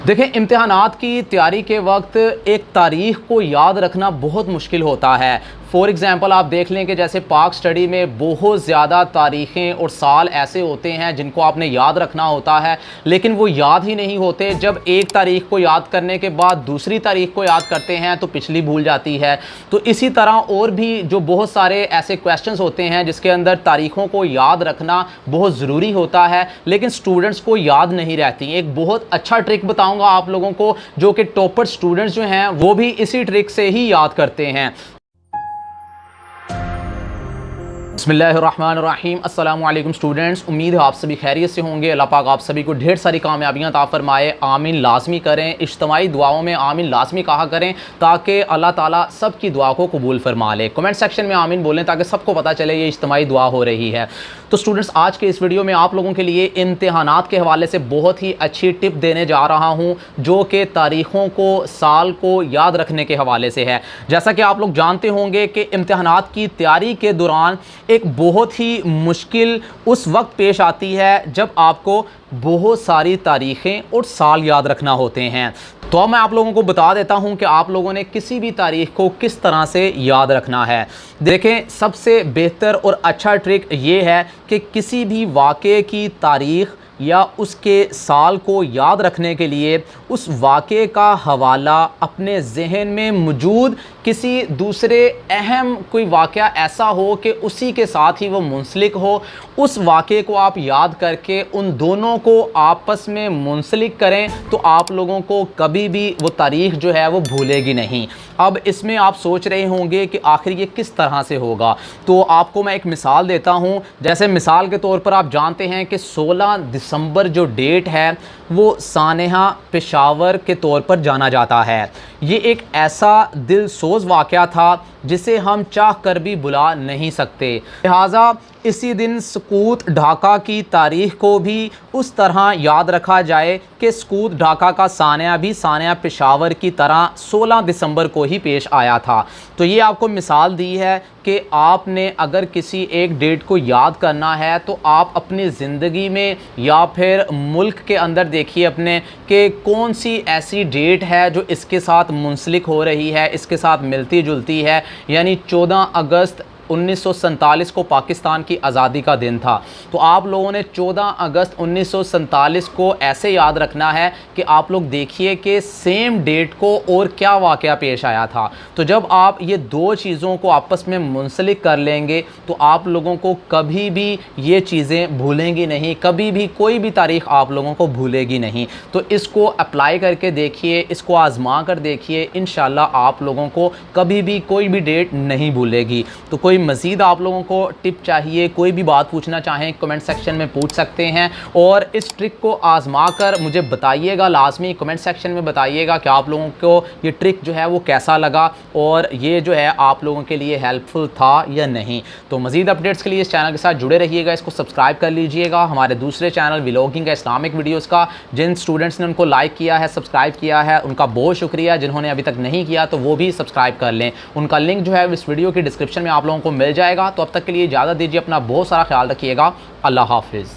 देखें, इम्तिहानात की तैयारी के वक्त एक तारीख़ को याद रखना बहुत मुश्किल होता है। फ़ॉर एग्ज़ाम्पल आप देख लें कि जैसे पाक स्टडी में बहुत ज़्यादा तारीख़ें और साल ऐसे होते हैं जिनको आपने याद रखना होता है, लेकिन वो याद ही नहीं होते। जब एक तारीख़ को याद करने के बाद दूसरी तारीख़ को याद करते हैं तो पिछली भूल जाती है। तो इसी तरह और भी जो बहुत सारे ऐसे क्वेश्चंस होते हैं जिसके अंदर तारीख़ों को याद रखना बहुत ज़रूरी होता है, लेकिन स्टूडेंट्स को याद नहीं रहती। एक बहुत अच्छा ट्रिक बताऊँगा आप लोगों को, जो कि टॉपर स्टूडेंट्स जो हैं वो भी इसी ट्रिक से ही याद करते हैं। बिस्मिल्लाहिर्रहमानिर्रहीम। अस्सलामु अलैकुम स्टूडेंट्स, उम्मीद है आप सभी खैरियत से होंगे। अल्लाह पाक आप सभी को ढेर सारी कामयाबियाँ अता फरमाए, आमीन लाजमी करें। इज्तिमाई दुआओं में आमीन लाजमी कहा करें ताकि अल्लाह ताला सब की दुआ को कबूल फरमा ले। कमेंट सेक्शन में आमीन बोलें ताकि सबको पता चले ये इज्तिमाई दुआ हो रही है। तो स्टूडेंट्स, आज के इस वीडियो में आप लोगों के लिए इम्तिहानात के हवाले से बहुत ही अच्छी टिप देने जा रहा हूँ, जो कि तारीख़ों को, साल को याद रखने के हवाले से है। जैसा कि आप लोग जानते होंगे कि इम्तिहानात की तैयारी के दौरान एक बहुत ही मुश्किल उस वक्त पेश आती है जब आपको बहुत सारी तारीख़ें और साल याद रखना होते हैं। तो अब मैं आप लोगों को बता देता हूं कि आप लोगों ने किसी भी तारीख़ को किस तरह से याद रखना है। देखें, सबसे बेहतर और अच्छा ट्रिक ये है कि किसी भी वाक़े की तारीख़ या उसके साल को याद रखने के लिए उस वाक़े का हवाला अपने जहन में मौजूद किसी दूसरे अहम कोई वाक़या ऐसा हो कि उसी के साथ ही वो मुंसलिक हो, उस वाक़े को आप याद करके उन दोनों को आपस में मुंसलिक करें तो आप लोगों को कभी भी वो तारीख़ जो है वो भूलेगी नहीं। अब इसमें आप सोच रहे होंगे कि आखिर ये किस तरह से होगा, तो आपको मैं एक मिसाल देता हूँ। जैसे मिसाल के तौर पर आप जानते हैं कि 16 दिसंबर जो डेट है वो सानेहा पेशावर के तौर पर जाना जाता है। ये एक ऐसा दिल सोज वाक़या था जिसे हम चाह कर भी बुला नहीं सकते। लिहाजा इसी दिन सकूत ढाका की तारीख़ को भी उस तरह याद रखा जाए कि सकूत ढाका का सानिया भी सानिया पेशावर की तरह 16 दिसंबर को ही पेश आया था। तो ये आपको मिसाल दी है कि आपने अगर किसी एक डेट को याद करना है तो आप अपनी ज़िंदगी में या फिर मुल्क के अंदर देखिए अपने कि कौन सी ऐसी डेट है जो इसके साथ मुंसलिक हो रही है, इसके साथ मिलती जुलती है। यानी 14 अगस्त 1947 को पाकिस्तान की आज़ादी का दिन था, तो आप लोगों ने 14 अगस्त 1947 को ऐसे याद रखना है कि आप लोग देखिए कि सेम डेट को और क्या वाक़या पेश आया था। तो जब आप ये दो चीज़ों को आपस में मुंसलिक कर लेंगे तो आप लोगों को कभी भी ये चीज़ें भूलेंगी नहीं, कभी भी कोई भी तारीख़ आप लोगों को भूलेगी नहीं। तो इसको अप्लाई करके देखिए, इसको आज़मा कर देखिए, इंशाल्लाह आप लोगों को कभी भी कोई भी डेट नहीं भूलेगी। तो कोई मज़ीद आप लोगों को टिप चाहिए, कोई भी बात पूछना चाहें कमेंट सेक्शन में पूछ सकते हैं, और इस ट्रिक को आज़मा कर मुझे बताइएगा, लाजमी कमेंट सेक्शन में बताइएगा कि आप लोगों को ये ट्रिक जो है वो कैसा लगा और ये जो है आप लोगों के लिए हेल्पफुल था या नहीं। तो मज़ीद अपडेट्स के लिए इस चैनल के साथ जुड़े रहिएगा, इसको सब्सक्राइब कर लीजिएगा। हमारे दूसरे चैनल व्लॉगिंग का इस्लामिक वीडियोज़ का जिन स्टूडेंट्स ने उनको लाइक किया है, सब्सक्राइब किया है, उनका बहुत शुक्रिया। जिन्होंने अभी तक नहीं किया तो वो भी सब्सक्राइब कर लें। उनका लिंक जो है इस वीडियो की डिस्क्रिप्शन में आप लोगों को मिल जाएगा। तो अब तक के लिए इजाज़त दीजिए, अपना बहुत सारा ख्याल रखिएगा। अल्लाह हाफिज़।